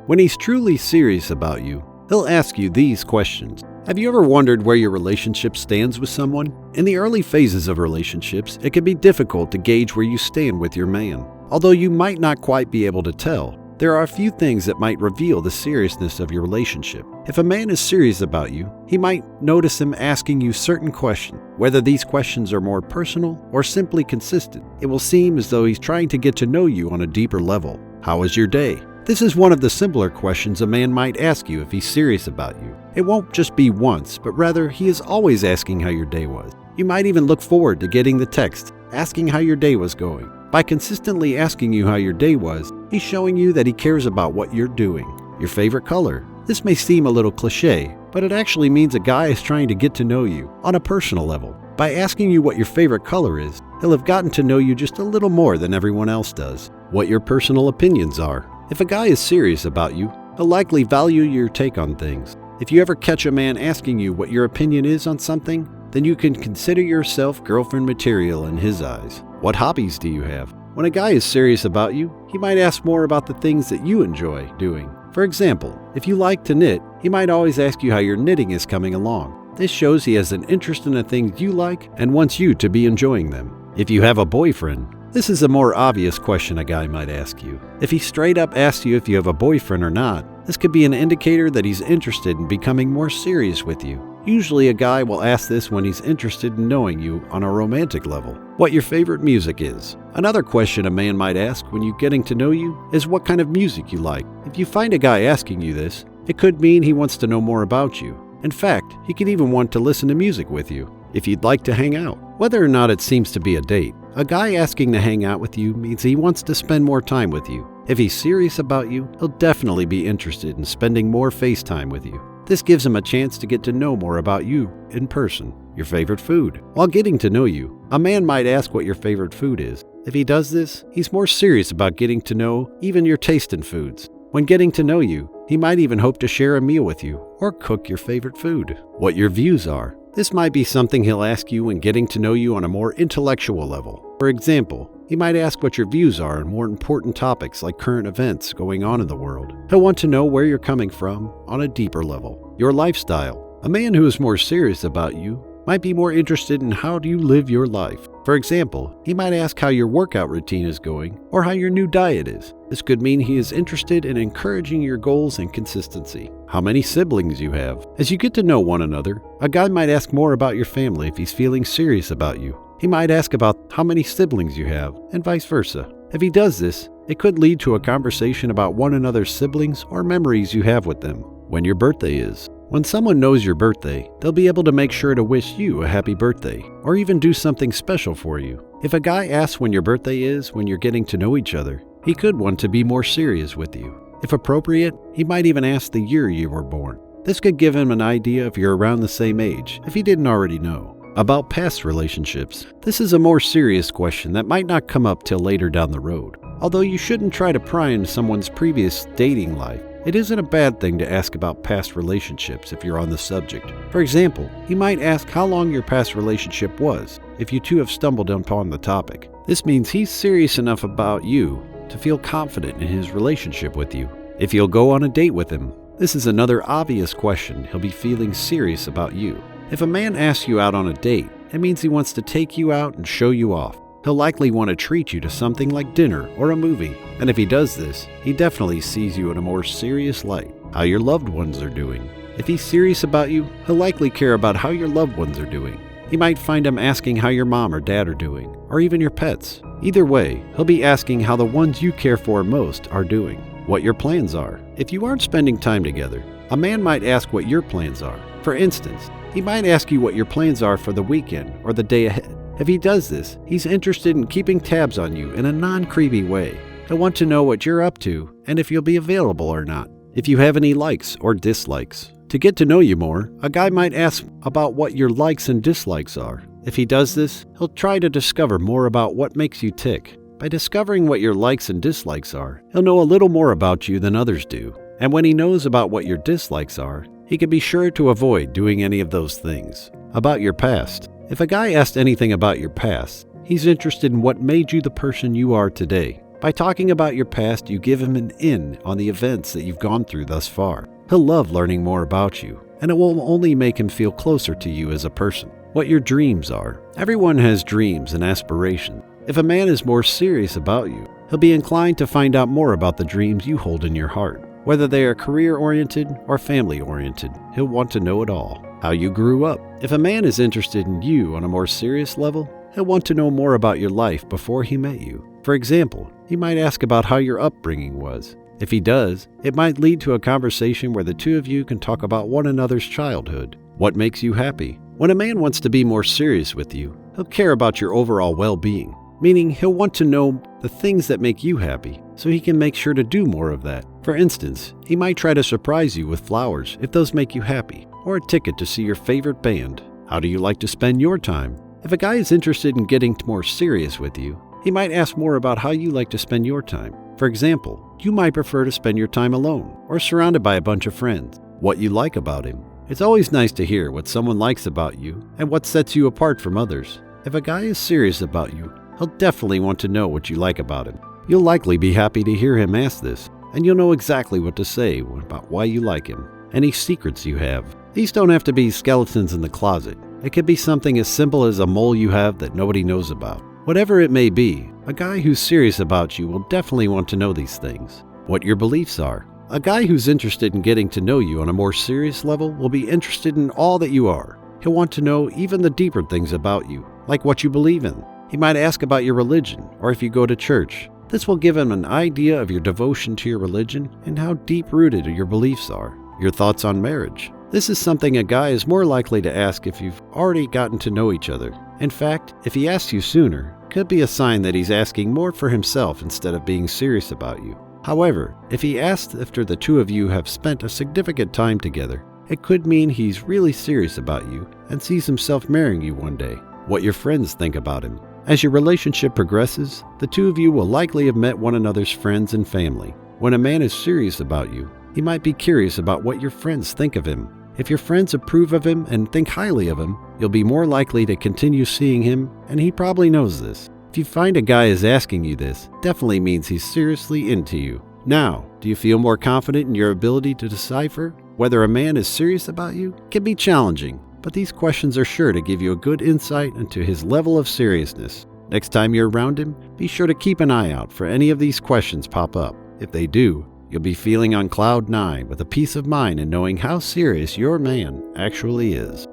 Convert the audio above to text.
When he's truly serious about you, he'll ask you these questions. Have you ever wondered where your relationship stands with someone? In the early phases of relationships, it can be difficult to gauge where you stand with your man. Although you might not quite be able to tell, there are a few things that might reveal the seriousness of your relationship. If a man is serious about you, he might notice him asking you certain questions. Whether these questions are more personal or simply consistent, it will seem as though he's trying to get to know you on a deeper level. How was your day? This is one of the simpler questions a man might ask you if he's serious about you. It won't just be once, but rather he is always asking how your day was. You might even look forward to getting the text, asking how your day was going. By consistently asking you how your day was, he's showing you that he cares about what you're doing. Your favorite color. This may seem a little cliche, but it actually means a guy is trying to get to know you on a personal level. By asking you what your favorite color is, he'll have gotten to know you just a little more than everyone else does. What your personal opinions are. If a guy is serious about you, he'll likely value your take on things. If you ever catch a man asking you what your opinion is on something, then you can consider yourself girlfriend material in his eyes. What hobbies do you have? When a guy is serious about you, he might ask more about the things that you enjoy doing. For example, if you like to knit, he might always ask you how your knitting is coming along. This shows he has an interest in the things you like and wants you to be enjoying them. If you have a boyfriend, this is a more obvious question a guy might ask you. If he straight up asks you if you have a boyfriend or not, this could be an indicator that he's interested in becoming more serious with you. Usually a guy will ask this when he's interested in knowing you on a romantic level. What your favorite music is. Another question a man might ask when you're getting to know you is what kind of music you like. If you find a guy asking you this, it could mean he wants to know more about you. In fact, he could even want to listen to music with you, if you'd like to hang out. Whether or not it seems to be a date, a guy asking to hang out with you means he wants to spend more time with you. If he's serious about you, he'll definitely be interested in spending more face time with you. This gives him a chance to get to know more about you in person. Your favorite food. While getting to know you, a man might ask what your favorite food is. If he does this, he's more serious about getting to know even your taste in foods. When getting to know you, he might even hope to share a meal with you or cook your favorite food. What your views are. This might be something he'll ask you when getting to know you on a more intellectual level. For example, he might ask what your views are on more important topics like current events going on in the world. He'll want to know where you're coming from on a deeper level. Your lifestyle. A man who is more serious about you might be more interested in how do you live your life. For example, he might ask how your workout routine is going or how your new diet is. This could mean he is interested in encouraging your goals and consistency. How many siblings you have. As you get to know one another, a guy might ask more about your family if he's feeling serious about you. He might ask about how many siblings you have, and vice versa. If he does this, it could lead to a conversation about one another's siblings or memories you have with them. When your birthday is. When someone knows your birthday, they'll be able to make sure to wish you a happy birthday, or even do something special for you. If a guy asks when your birthday is when you're getting to know each other, he could want to be more serious with you. If appropriate, he might even ask the year you were born. This could give him an idea if you're around the same age, if he didn't already know. About past relationships. This is a more serious question that might not come up till later down the road. Although you shouldn't try to pry into someone's previous dating life, it isn't a bad thing to ask about past relationships if you're on the subject. For example, he might ask how long your past relationship was, if you two have stumbled upon the topic. This means he's serious enough about you to feel confident in his relationship with you. If you'll go on a date with him. This is another obvious question. He'll be feeling serious about you. If a man asks you out on a date, it means he wants to take you out and show you off. He'll likely want to treat you to something like dinner or a movie. And if he does this, he definitely sees you in a more serious light. How your loved ones are doing. If he's serious about you, he'll likely care about how your loved ones are doing. You might find him asking how your mom or dad are doing, or even your pets. Either way, he'll be asking how the ones you care for most are doing. What your plans are. If you aren't spending time together, a man might ask what your plans are. For instance, he might ask you what your plans are for the weekend or the day ahead. If he does this, he's interested in keeping tabs on you in a non-creepy way. He'll want to know what you're up to and if you'll be available or not. If you have any likes or dislikes. To get to know you more, a guy might ask about what your likes and dislikes are. If he does this, he'll try to discover more about what makes you tick. By discovering what your likes and dislikes are, he'll know a little more about you than others do. And when he knows about what your dislikes are, he can be sure to avoid doing any of those things. About your past. If a guy asked anything about your past, he's interested in what made you the person you are today. By talking about your past, you give him an in on the events that you've gone through thus far. He'll love learning more about you, and it will only make him feel closer to you as a person. What your dreams are. Everyone has dreams and aspirations. If a man is more serious about you, he'll be inclined to find out more about the dreams you hold in your heart. Whether they are career-oriented or family-oriented, he'll want to know it all. How you grew up. If a man is interested in you on a more serious level, he'll want to know more about your life before he met you. For example, he might ask about how your upbringing was. If he does, it might lead to a conversation where the two of you can talk about one another's childhood. What makes you happy? When a man wants to be more serious with you, he'll care about your overall well-being, meaning he'll want to know the things that make you happy, so he can make sure to do more of that. For instance, he might try to surprise you with flowers if those make you happy, or a ticket to see your favorite band. How do you like to spend your time? If a guy is interested in getting more serious with you, he might ask more about how you like to spend your time. For example, you might prefer to spend your time alone or surrounded by a bunch of friends. What you like about him. It's always nice to hear what someone likes about you and what sets you apart from others. If a guy is serious about you, he'll definitely want to know what you like about him. You'll likely be happy to hear him ask this, and you'll know exactly what to say about why you like him. Any secrets you have. These don't have to be skeletons in the closet. It could be something as simple as a mole you have that nobody knows about. Whatever it may be, a guy who's serious about you will definitely want to know these things. What your beliefs are. A guy who's interested in getting to know you on a more serious level will be interested in all that you are. He'll want to know even the deeper things about you, like what you believe in. He might ask about your religion, or if you go to church. This will give him an idea of your devotion to your religion and how deep-rooted your beliefs are. Your thoughts on marriage. This is something a guy is more likely to ask if you've already gotten to know each other. In fact, if he asks you sooner, it could be a sign that he's asking more for himself instead of being serious about you. However, if he asks after the two of you have spent a significant time together, it could mean he's really serious about you and sees himself marrying you one day. What your friends think about him. As your relationship progresses, the two of you will likely have met one another's friends and family. When a man is serious about you, he might be curious about what your friends think of him. If your friends approve of him and think highly of him, you'll be more likely to continue seeing him, and he probably knows this. If you find a guy is asking you this, definitely means he's seriously into you. Now, do you feel more confident in your ability to decipher whether a man is serious about you? It can be challenging, but these questions are sure to give you a good insight into his level of seriousness. Next time you're around him, be sure to keep an eye out for any of these questions pop up. If they do, you'll be feeling on cloud 9 with a peace of mind in knowing how serious your man actually is.